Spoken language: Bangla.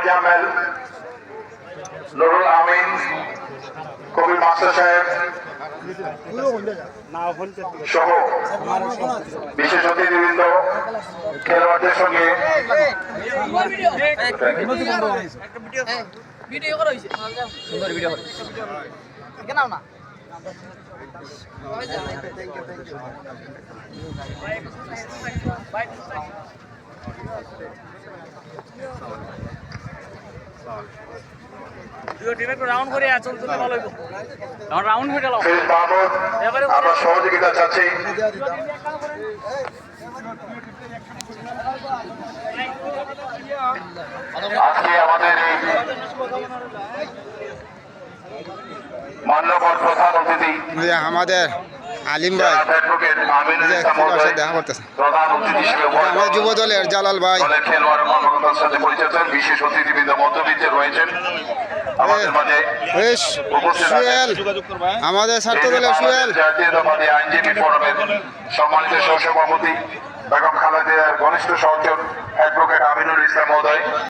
মোজাম্মেল, নুরুল আমিন, কবির মাস্টার সাহেব সহ বিশেষ অতিথিবৃন্দ, খেলোয়াড়দের সঙ্গে আমরা সহযোগিতা চাচ্ছি। আজকে আমাদের এই মান্যবর প্রধান অতিথি আমাদের আলিম ভাই দেখা করতেছে, প্রধান অতিথি হিসেবে আমাদের যুব দলের জালাল ভাই, দলের খেলোয়াড় কর্মকর্তার সাথে পরিচিত বিশেষ অতিথিবৃন্দ মধ্যবিত্তে রয়েছেন আমাদের মাঝে উপস্থিত সুয়েল, আমাদের ছাত্র দলের সুয়েল, জাতীয়তাবাদী আইনজীবী ফোরামের সম্মানিত সহসভাপতি বেগম খালেদা ঘনিষ্ঠ সহচর অ্যাডভোকেট আমিনুল ইসলাম মহোদয়।